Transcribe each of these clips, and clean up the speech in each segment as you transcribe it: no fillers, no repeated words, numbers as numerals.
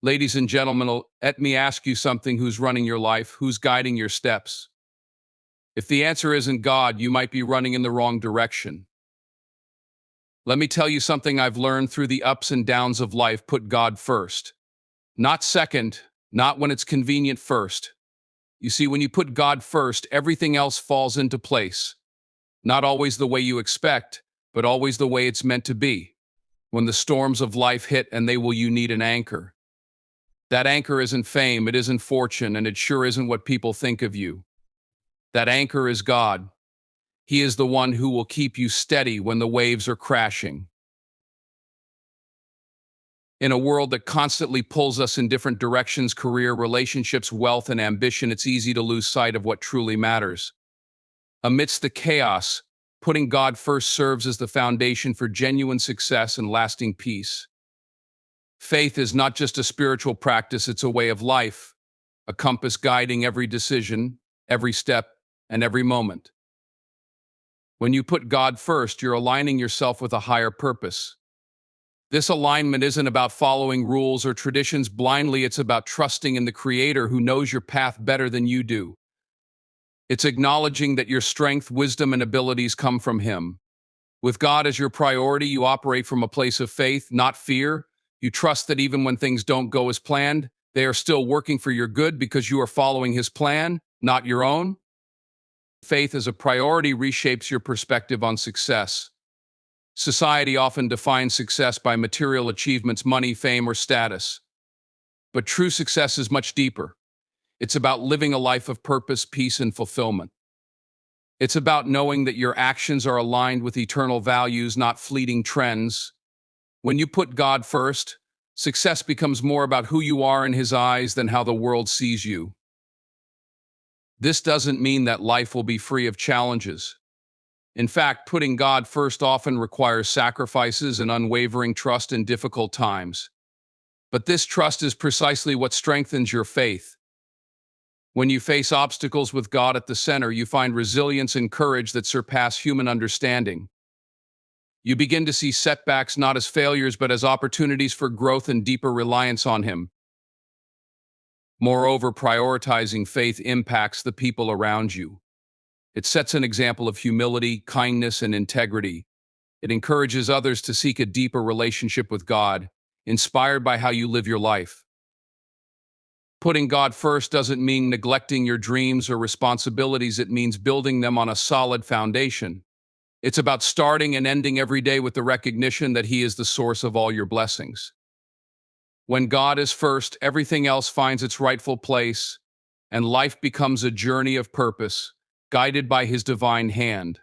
Ladies and gentlemen, let me ask you something: who's running your life? Who's guiding your steps? If the answer isn't God, you might be running in the wrong direction. Let me tell you something I've learned through the ups and downs of life: put God first. Not second, not when it's convenient, first. You see, when you put God first, everything else falls into place. Not always the way you expect, but always the way it's meant to be. When the storms of life hit, and you need an anchor. That anchor isn't fame, it isn't fortune, and it sure isn't what people think of you. That anchor is God. He is the one who will keep you steady when the waves are crashing. In a world that constantly pulls us in different directions — career, relationships, wealth, and ambition — it's easy to lose sight of what truly matters. Amidst the chaos, putting God first serves as the foundation for genuine success and lasting peace. Faith is not just a spiritual practice, it's a way of life, a compass guiding every decision, every step, and every moment. When you put God first, you're aligning yourself with a higher purpose. This alignment isn't about following rules or traditions blindly, it's about trusting in the Creator who knows your path better than you do. It's acknowledging that your strength, wisdom, and abilities come from Him. With God as your priority, you operate from a place of faith, not fear. You trust that even when things don't go as planned, they are still working for your good because you are following His plan, not your own. Faith as a priority reshapes your perspective on success. Society often defines success by material achievements, money, fame, or status. But true success is much deeper. It's about living a life of purpose, peace, and fulfillment. It's about knowing that your actions are aligned with eternal values, not fleeting trends. When you put God first, success becomes more about who you are in His eyes than how the world sees you. This doesn't mean that life will be free of challenges. In fact, putting God first often requires sacrifices and unwavering trust in difficult times. But this trust is precisely what strengthens your faith. When you face obstacles with God at the center, you find resilience and courage that surpass human understanding. You begin to see setbacks not as failures but as opportunities for growth and deeper reliance on Him. Moreover, prioritizing faith impacts the people around you. It sets an example of humility, kindness, and integrity. It encourages others to seek a deeper relationship with God, inspired by how you live your life. Putting God first doesn't mean neglecting your dreams or responsibilities, it means building them on a solid foundation. It's about starting and ending every day with the recognition that He is the source of all your blessings. When God is first, everything else finds its rightful place, and life becomes a journey of purpose, guided by His divine hand.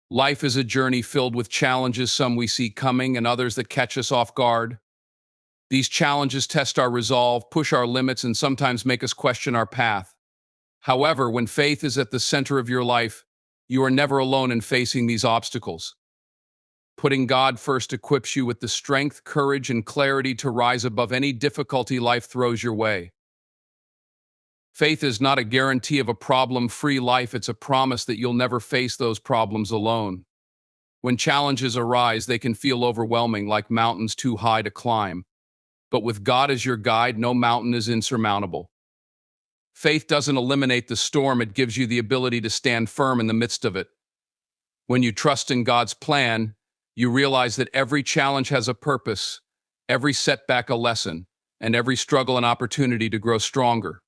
Life is a journey filled with challenges, some we see coming and others that catch us off guard. These challenges test our resolve, push our limits, and sometimes make us question our path. However, when faith is at the center of your life, you are never alone in facing these obstacles. Putting God first equips you with the strength, courage, and clarity to rise above any difficulty life throws your way. Faith is not a guarantee of a problem-free life, it's a promise that you'll never face those problems alone. When challenges arise, they can feel overwhelming, like mountains too high to climb. But with God as your guide, no mountain is insurmountable. Faith doesn't eliminate the storm, it gives you the ability to stand firm in the midst of it. When you trust in God's plan, you realize that every challenge has a purpose, every setback a lesson, and every struggle an opportunity to grow stronger.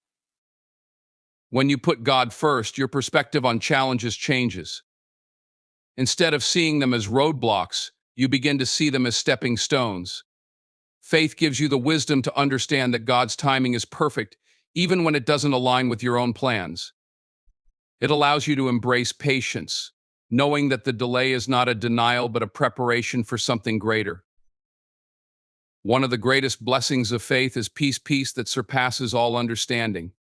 When you put God first, your perspective on challenges changes. Instead of seeing them as roadblocks, you begin to see them as stepping stones. Faith gives you the wisdom to understand that God's timing is perfect, even when it doesn't align with your own plans. It allows you to embrace patience, knowing that the delay is not a denial but a preparation for something greater. One of the greatest blessings of faith is peace that surpasses all understanding.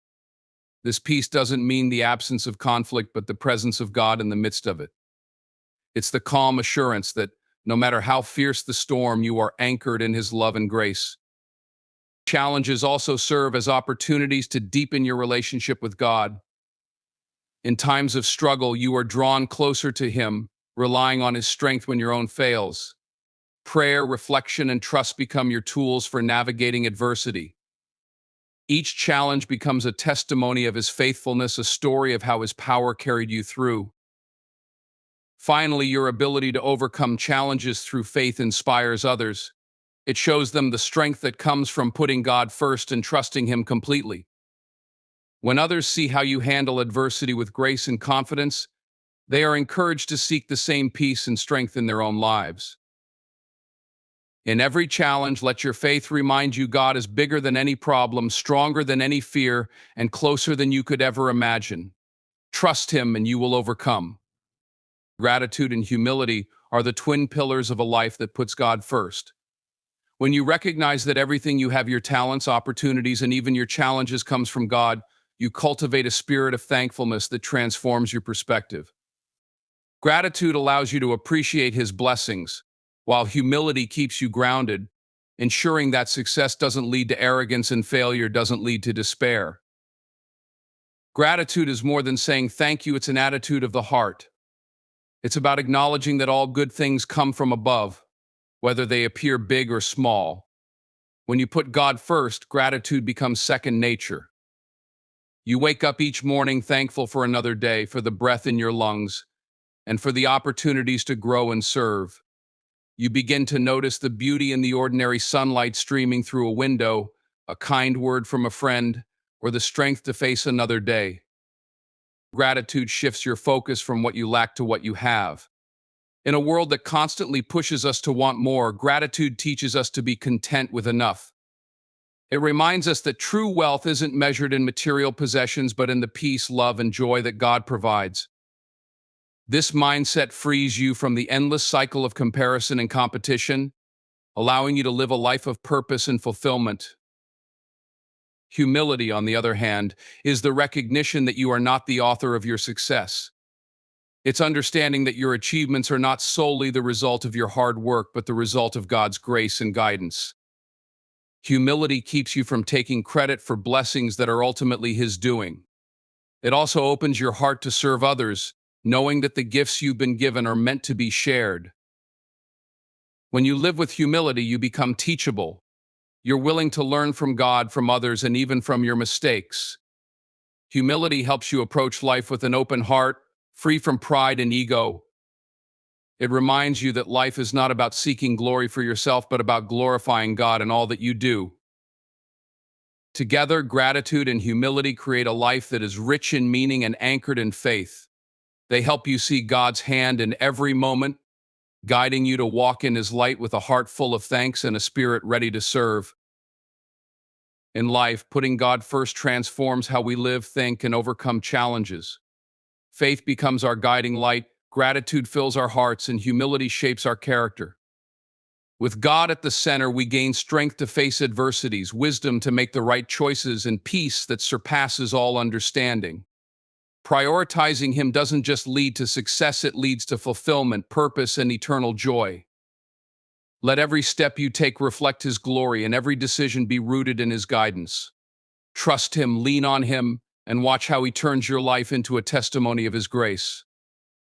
This peace doesn't mean the absence of conflict, but the presence of God in the midst of it. It's the calm assurance that, no matter how fierce the storm, you are anchored in His love and grace. Challenges also serve as opportunities to deepen your relationship with God. In times of struggle, you are drawn closer to Him, relying on His strength when your own fails. Prayer, reflection, and trust become your tools for navigating adversity. Each challenge becomes a testimony of his faithfulness, a story of how his power carried you through. Finally, your ability to overcome challenges through faith inspires others. It shows them the strength that comes from putting God first and trusting him completely. When others see how you handle adversity with grace and confidence, they are encouraged to seek the same peace and strength in their own lives. In every challenge, let your faith remind you God is bigger than any problem, stronger than any fear, and closer than you could ever imagine. Trust him and you will overcome. Gratitude and humility are the twin pillars of a life that puts God first. When you recognize that everything you have, your talents, opportunities, and even your challenges comes from God, you cultivate a spirit of thankfulness that transforms your perspective. Gratitude allows you to appreciate his blessings, while humility keeps you grounded, ensuring that success doesn't lead to arrogance and failure doesn't lead to despair. Gratitude is more than saying thank you, it's an attitude of the heart. It's about acknowledging that all good things come from above, whether they appear big or small. When you put God first, gratitude becomes second nature. You wake up each morning thankful for another day, for the breath in your lungs, and for the opportunities to grow and serve. You begin to notice the beauty in the ordinary sunlight streaming through a window, a kind word from a friend, or the strength to face another day. Gratitude shifts your focus from what you lack to what you have. In a world that constantly pushes us to want more, gratitude teaches us to be content with enough. It reminds us that true wealth isn't measured in material possessions, but in the peace, love, and joy that God provides. This mindset frees you from the endless cycle of comparison and competition, allowing you to live a life of purpose and fulfillment. Humility, on the other hand, is the recognition that you are not the author of your success. It's understanding that your achievements are not solely the result of your hard work, but the result of God's grace and guidance. Humility keeps you from taking credit for blessings that are ultimately his doing. It also opens your heart to serve others, knowing that the gifts you've been given are meant to be shared. When you live with humility, you become teachable. You're willing to learn from God, from others, and even from your mistakes. Humility helps you approach life with an open heart, free from pride and ego. It reminds you that life is not about seeking glory for yourself, but about glorifying God in all that you do. Together, gratitude and humility create a life that is rich in meaning and anchored in faith. They help you see God's hand in every moment, guiding you to walk in his light with a heart full of thanks and a spirit ready to serve. In life, putting God first transforms how we live, think, and overcome challenges. Faith becomes our guiding light, gratitude fills our hearts, and humility shapes our character. With God at the center, we gain strength to face adversities, wisdom to make the right choices, and peace that surpasses all understanding. Prioritizing him doesn't just lead to success, it leads to fulfillment, purpose, and eternal joy. Let every step you take reflect his glory, and every decision be rooted in his guidance. Trust him, lean on him, and watch how he turns your life into a testimony of his grace.